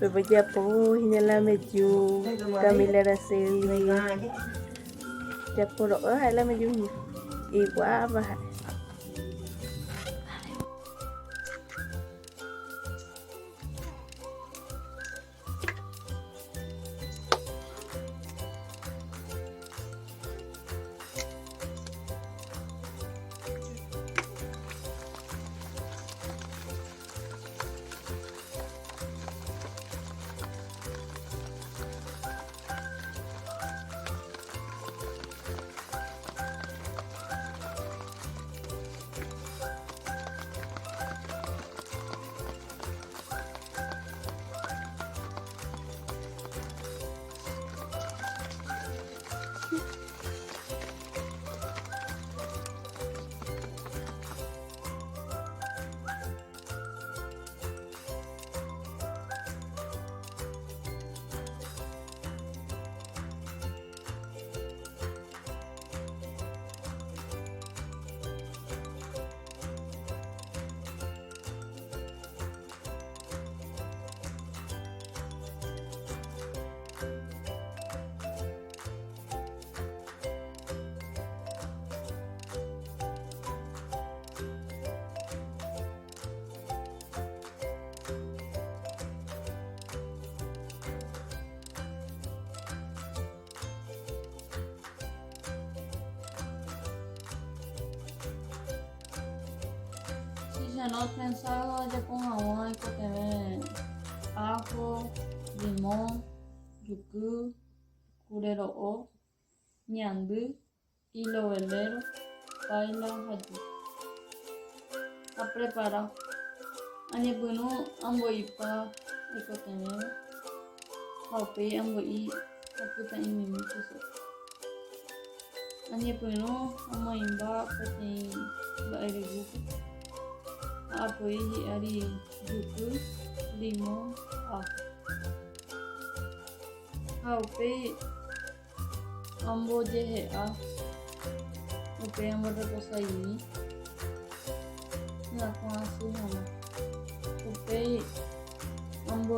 Beberapa hinala meju Camila Araceli Japoro hay la meju igual bah. Si ya no pensaba, ya con agua hay que tener ajo, limón, yucu, curero o, ñandú, hilo velero, paila, hayu. A preparar. Ani bueno, amboipa, hay que tener. Haupe, amboi, kaputa ini mucho. Ani bueno, amoimba, pati, baerigu. Apoi ari yuku, limon, ajo. Haupe ambo jehe a. Haupe ambo reposa ini. Na con así mama. Haupe ambo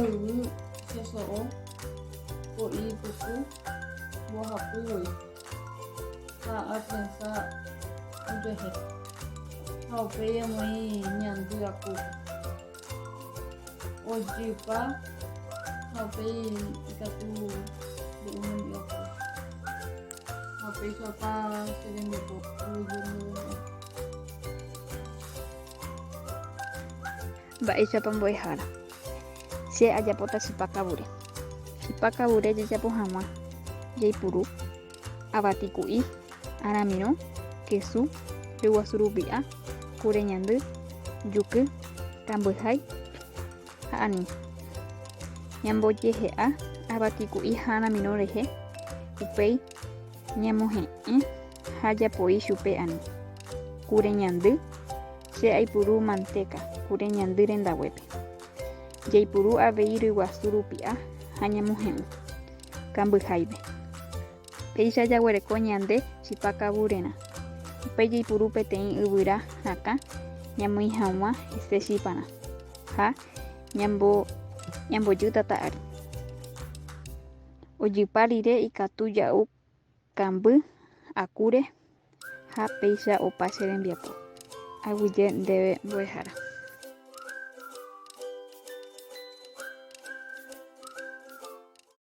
rubu, seso o. Po i puku, bo hapu hoi. Ha a pensar. Udah he. Haupe amoi ñandu aku. Ojipa. Haupe ikatu di umum aku. Haupe siapa sering dibuku Mbak Isa pemboihara. Si aja pota sipakabure. Sipakabure jajapo hama. Jaipuru. Abatikui. Aramino. Kesu. Ruwasurubia. Kureñandu. Yuku. Kambuhai. Haani. Ñamboje he'a. Abatikui haramino rehe. Upei. Ñamohe'ẽ. Hajapoi chupe ani. Kureñandu. Se aipuru manteca. Kureñandu rendaguepe. Jaipuru avei ryguasurupia ha ñamohe'ũ. Kambyháipe. Péicha jaguereko ñande chipakaburerã. Upe jaipuru peteĩ yvyra rakã ñamoĩ hag̃ua hese chiparã ha ñambojy tata ári. Ojypa rire ikatu ja'u kamby akúre ha péicha opa che rembiapo. Aguyje ndéve mbo'ehára.